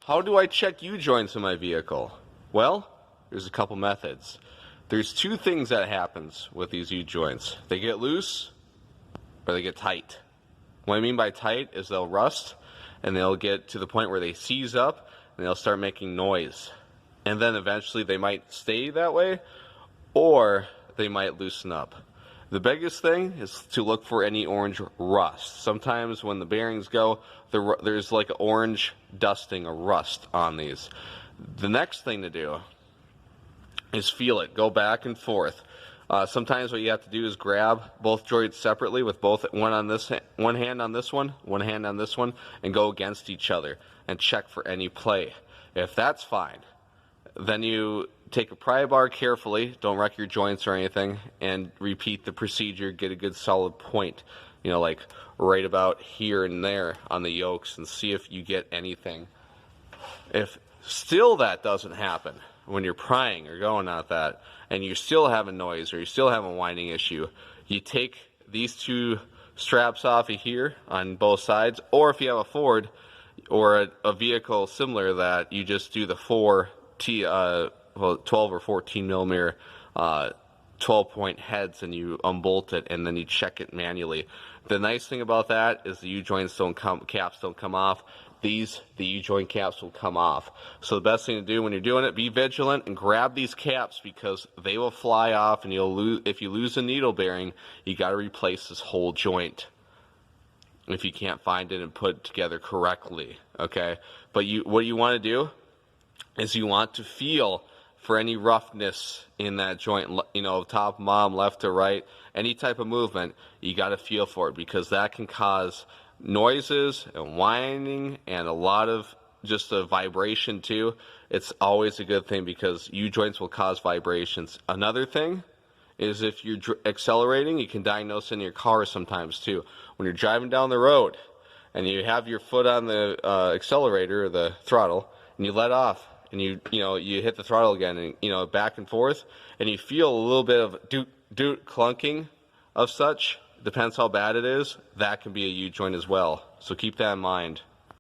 how do I check U-joints in my vehicle? Well, there's a couple methods. There's two things that happens with these U-joints. They get loose or they get tight. What I mean by tight is they'll rust and they'll get to the point where they seize up and they'll start making noise. And then eventually they might stay that way or they might loosen up. The biggest thing is to look for any orange rust. Sometimes when the bearings go, there's like an orange dusting or rust on these. The next thing to do is feel it. Go back and forth. Sometimes what you have to do is grab both joints separately with both one hand on this one, one hand on this one, and go against each other and check for any play. If that's fine, then you take a pry bar carefully, don't wreck your joints or anything, and repeat the procedure, get a good solid point, you know, like right about here and there on the yokes, and see if you get anything. If still that doesn't happen when you're prying or going at that, and you're still having noise or you still have a winding issue, you take these two straps off of here on both sides, or if you have a Ford or a vehicle similar that, you just do the 12 or 14 millimeter 12-point heads, and you unbolt it and then you check it manually. The nice thing about that is the U-joints caps don't come off. The U-joint caps will come off. So the best thing to do when you're doing it, be vigilant and grab these caps, because they will fly off, and you'll lose. If you lose a needle bearing, you got to replace this whole joint if you can't find it and put it together correctly. Okay, but what you want to do is you want to feel for any roughness in that joint, you know, top, bottom, left to right, any type of movement. You got to feel for it, because that can cause noises and whining and a lot of just a vibration too. It's always a good thing, because U-joints will cause vibrations. Another thing is if you're accelerating, you can diagnose in your car sometimes too. When you're driving down the road and you have your foot on the accelerator or the throttle, and you let off, and you hit the throttle again, and back and forth, and you feel a little bit of doot clunking of such, depends how bad it is, that can be a U-joint as well. So keep that in mind.